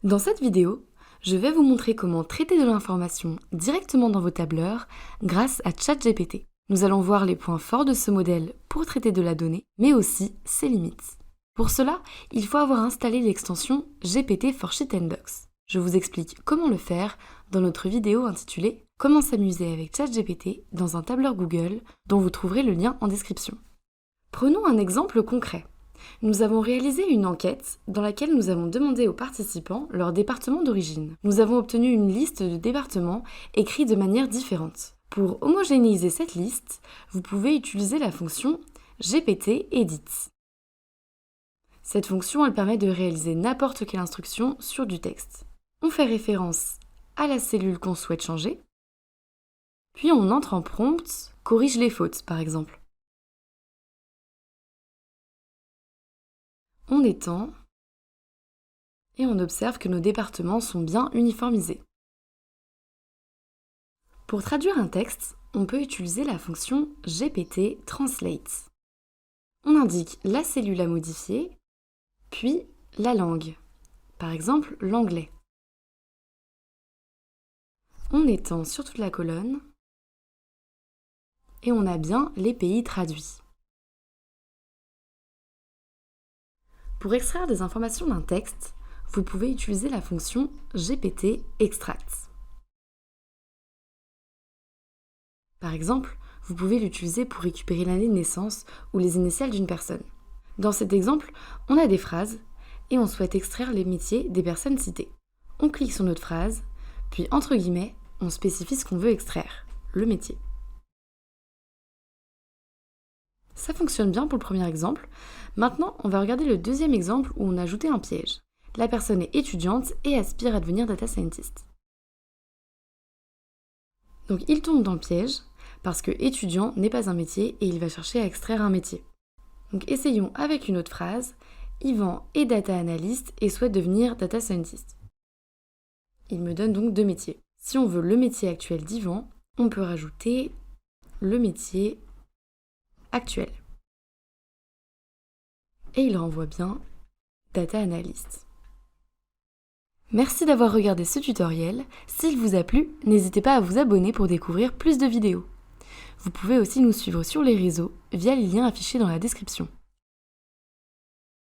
Dans cette vidéo, je vais vous montrer comment traiter de l'information directement dans vos tableurs grâce à ChatGPT. Nous allons voir les points forts de ce modèle pour traiter de la donnée, mais aussi ses limites. Pour cela, il faut avoir installé l'extension GPT for Sheets and Docs. Je vous explique comment le faire dans notre vidéo intitulée « Comment s'amuser avec ChatGPT dans un tableur Google » dont vous trouverez le lien en description. Prenons un exemple concret. Nous avons réalisé une enquête dans laquelle nous avons demandé aux participants leur département d'origine. Nous avons obtenu une liste de départements écrits de manière différente. Pour homogénéiser cette liste, vous pouvez utiliser la fonction GPT Edit. Cette fonction, elle permet de réaliser n'importe quelle instruction sur du texte. On fait référence à la cellule qu'on souhaite changer, puis on entre en prompt « Corrige les fautes » par exemple. On étend et on observe que nos départements sont bien uniformisés. Pour traduire un texte, on peut utiliser la fonction GPT Translate. On indique la cellule à modifier, puis la langue, par exemple l'anglais. On étend sur toute la colonne et on a bien les pays traduits. Pour extraire des informations d'un texte, vous pouvez utiliser la fonction GPT Extract. Par exemple, vous pouvez l'utiliser pour récupérer l'année de naissance ou les initiales d'une personne. Dans cet exemple, on a des phrases et on souhaite extraire les métiers des personnes citées. On clique sur notre phrase, puis entre guillemets, on spécifie ce qu'on veut extraire, le métier. Ça fonctionne bien pour le premier exemple. Maintenant, on va regarder le deuxième exemple où on a ajouté un piège. La personne est étudiante et aspire à devenir data scientist. Donc il tombe dans le piège parce que étudiant n'est pas un métier et il va chercher à extraire un métier. Donc essayons avec une autre phrase. Yvan est data analyst et souhaite devenir data scientist. Il me donne donc deux métiers. Si on veut le métier actuel d'Yvan, on peut rajouter le métier actuel. Et il renvoie bien Data Analyst. Merci d'avoir regardé ce tutoriel. S'il vous a plu, n'hésitez pas à vous abonner pour découvrir plus de vidéos. Vous pouvez aussi nous suivre sur les réseaux via les liens affichés dans la description.